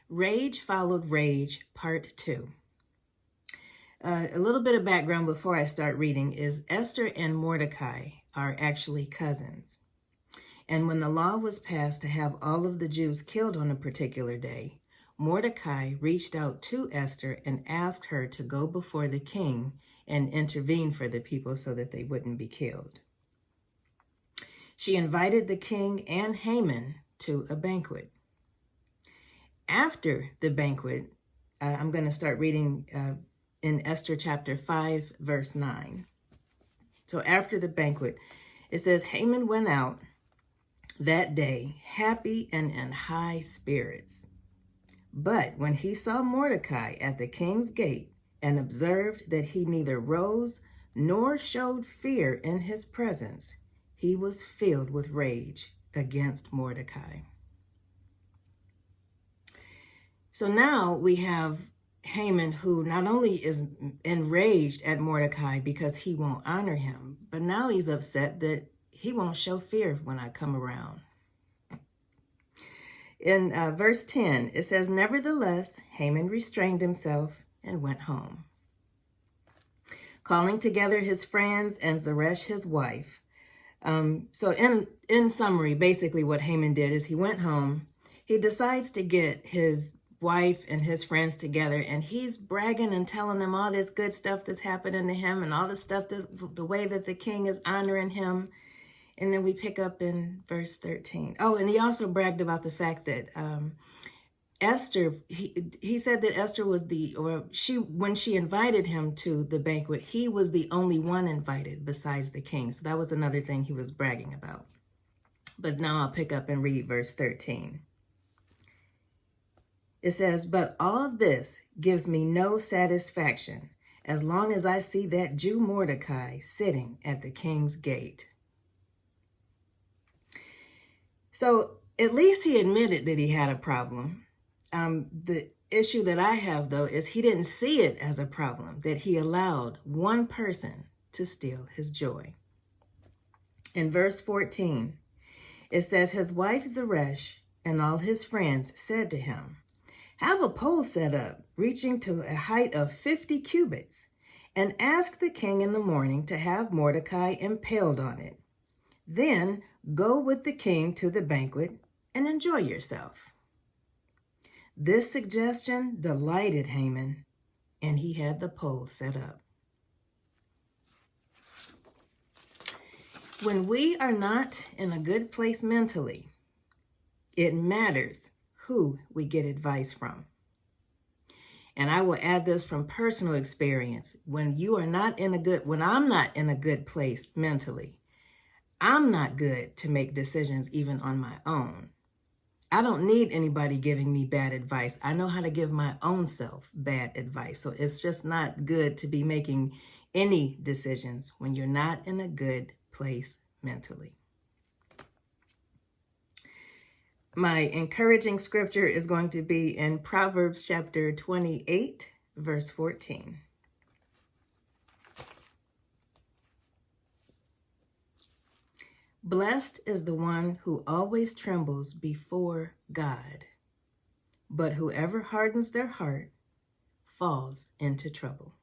Rage followed rage, part 2. A little bit of background before I start reading is Esther and Mordecai are actually cousins. And when the law was passed to have all of the Jews killed on a particular day, Mordecai reached out to Esther and asked her to go before the king and intervene for the people so that they wouldn't be killed. She invited the king and Haman to a banquet. After the banquet, I'm going to start reading in Esther chapter 5, verse 9. So after the banquet, it says, Haman went out that day happy and in high spirits. But when he saw Mordecai at the king's gate and observed that he neither rose nor showed fear in his presence, he was filled with rage against Mordecai. So now we have Haman, who not only is enraged at Mordecai because he won't honor him, but now he's upset that he won't show fear when I come around. In verse 10, it says, Nevertheless, Haman restrained himself and went home. Calling together his friends and Zeresh, his wife. So in summary, basically what Haman did is he went home. He decides to get his wife and his friends together, and he's bragging and telling them all this good stuff that's happening to him and all the stuff that the way that the king is honoring him. And then we pick up in verse 13. Oh, and he also bragged about the fact that Esther, he said that Esther was when she invited him to the banquet, he was the only one invited besides the king. So that was another thing he was bragging about. But now I'll pick up and read verse 13. It says, But all this gives me no satisfaction as long as I see that Jew Mordecai sitting at the king's gate. So at least he admitted that he had a problem. The issue that I have, though, is he didn't see it as a problem, that he allowed one person to steal his joy. In verse 14, it says, His wife Zeresh and all his friends said to him, Have a pole set up, reaching to a height of 50 cubits, and ask the king in the morning to have Mordecai impaled on it. Then go with the king to the banquet and enjoy yourself. This suggestion delighted Haman, and he had the pole set up. When we are not in a good place mentally, it matters who we get advice from. And I will add this from personal experience. When I'm not in a good place mentally, I'm not good to make decisions even on my own. I don't need anybody giving me bad advice. I know how to give my own self bad advice. So it's just not good to be making any decisions when you're not in a good place mentally. My encouraging scripture is going to be in Proverbs chapter 28, verse 14. Blessed is the one who always trembles before God, but whoever hardens their heart falls into trouble.